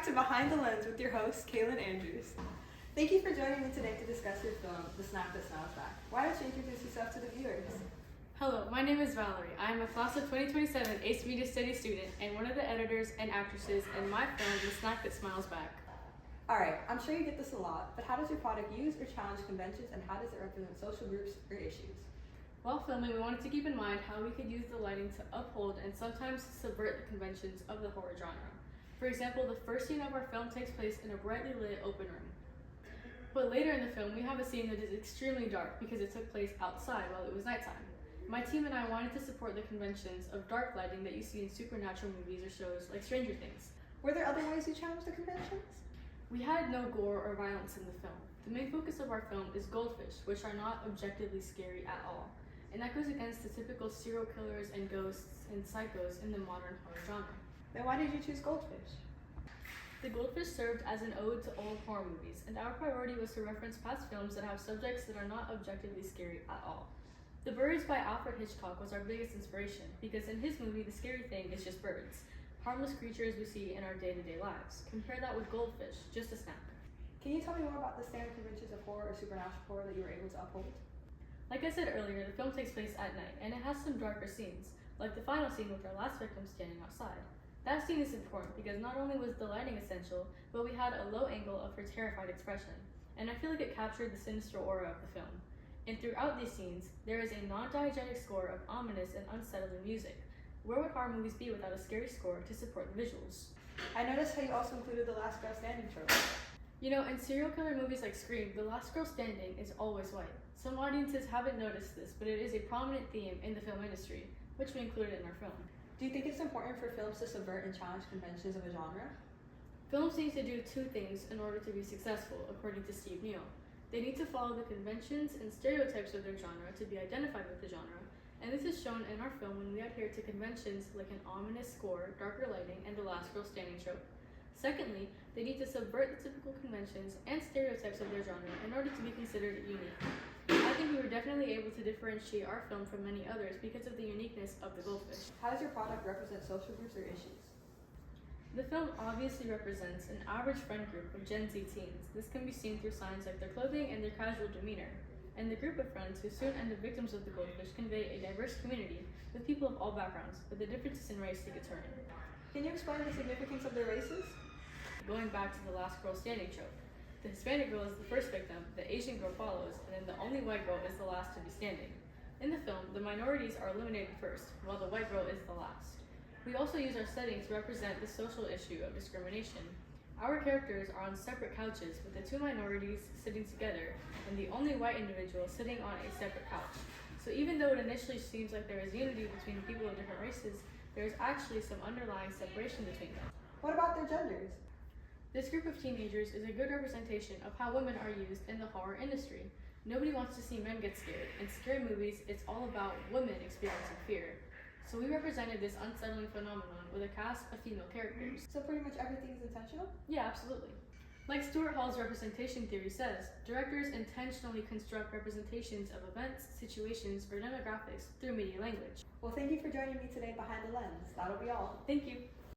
back to Behind the Lens with your host, Kaylin Andrews. Thank you for joining me today to discuss your film, The Snack That Smiles Back. Why don't you introduce yourself to the viewers? Hello, my name is Valerie. I am a class of 2027 ACE Media Studies student and one of the editors and actresses in my film, The Snack That Smiles Back. Alright, I'm sure you get this a lot, but how does your product use or challenge conventions, and how does it represent social groups or issues? While filming, we wanted to keep in mind how we could use the lighting to uphold and sometimes subvert the conventions of the horror genre. For example, the first scene of our film takes place in a brightly lit open room. But later in the film, we have a scene that is extremely dark because it took place outside while it was nighttime. My team and I wanted to support the conventions of dark lighting that you see in supernatural movies or shows like Stranger Things. Were there other ways you challenged the conventions? We had no gore or violence in the film. The main focus of our film is goldfish, which are not objectively scary at all. And that goes against the typical serial killers and ghosts and psychos in the modern horror genre. Then why did you choose goldfish? The goldfish served as an ode to old horror movies, and our priority was to reference past films that have subjects that are not objectively scary at all. The Birds by Alfred Hitchcock was our biggest inspiration, because in his movie, the scary thing is just birds, harmless creatures we see in our day-to-day lives. Compare that with goldfish, just a snack. Can you tell me more about the standard conventions of horror or supernatural horror that you were able to uphold? Like I said earlier, the film takes place at night, and it has some darker scenes, like the final scene with our last victim standing outside. That scene is important because not only was the lighting essential, but we had a low angle of her terrified expression, and I feel like it captured the sinister aura of the film. And throughout these scenes, there is a non-diegetic score of ominous and unsettling music. Where would horror movies be without a scary score to support the visuals? I noticed how you also included the last girl standing trope. You know, in serial killer movies like Scream, the last girl standing is always white. Some audiences haven't noticed this, but it is a prominent theme in the film industry, which we included in our film. Do you think it's important for films to subvert and challenge conventions of a genre? Films need to do two things in order to be successful, according to Steve Neal. They need to follow the conventions and stereotypes of their genre to be identified with the genre, and this is shown in our film when we adhere to conventions like an ominous score, darker lighting, and the last girl standing trope. Secondly, they need to subvert the typical conventions and stereotypes of their genre in order to be considered unique. I think we were definitely able to differentiate our film from many others because of the uniqueness of the goldfish. How does your product represent social groups or issues? The film obviously represents an average friend group of Gen Z teens. This can be seen through signs like their clothing and their casual demeanor. And the group of friends who soon end up victims of the goldfish convey a diverse community with people of all backgrounds, but the differences in race take a turn. Can you explain the significance of their races? Going back to the last girl standing trope. The Hispanic girl is the first victim, the Asian girl follows, and then the only white girl is the last to be standing. In the film, the minorities are eliminated first, while the white girl is the last. We also use our setting to represent the social issue of discrimination. Our characters are on separate couches with the two minorities sitting together and the only white individual sitting on a separate couch. So even though it initially seems like there is unity between people of different races, there is actually some underlying separation between them. What about their genders? This group of teenagers is a good representation of how women are used in the horror industry. Nobody wants to see men get scared. In scary movies, it's all about women experiencing fear. So we represented this unsettling phenomenon with a cast of female characters. So pretty much everything is intentional? Yeah, absolutely. Like Stuart Hall's representation theory says, directors intentionally construct representations of events, situations, or demographics through media language. Well, thank you for joining me today behind the lens. That'll be all. Thank you.